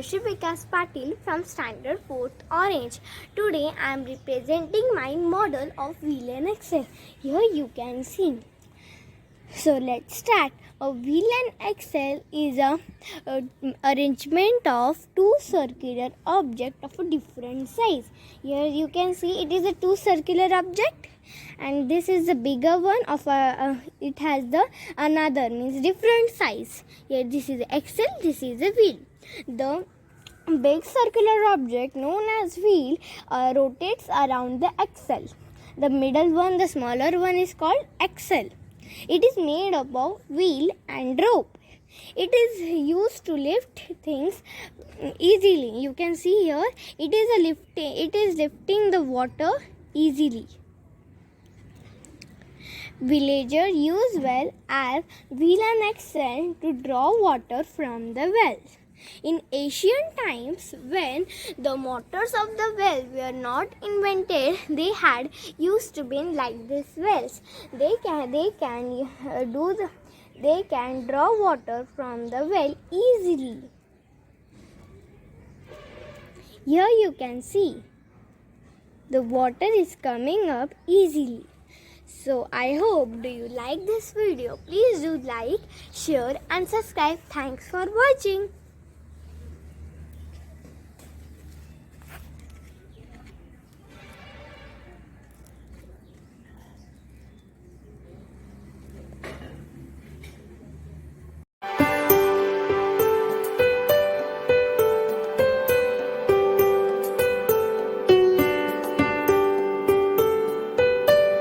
Dhanashree Patil from Standard 4th Orange. Today I am representing my model of wheel and axle. Here you can see. So let's start. A wheel and axle is a arrangement of two circular objects of a different size. Here you can see it is a two circular object, and this is the bigger one of it has the another means different size. Here this is the axle, this is the wheel. The big circular object known as wheel rotates around the axle. The middle one, the smaller one, is called axle. It is made up of wheel and rope. It is used to lift things easily. You can see here it is lifting the water easily. Villagers use well as wheel and axle to draw water from the wells. In ancient times, when the motors of the well were not invented, they had used to be like these wells. They can draw water from the well easily. Here you can see the water is coming up easily. So I hope do you like this video. Please do like, share and subscribe. Thanks for watching.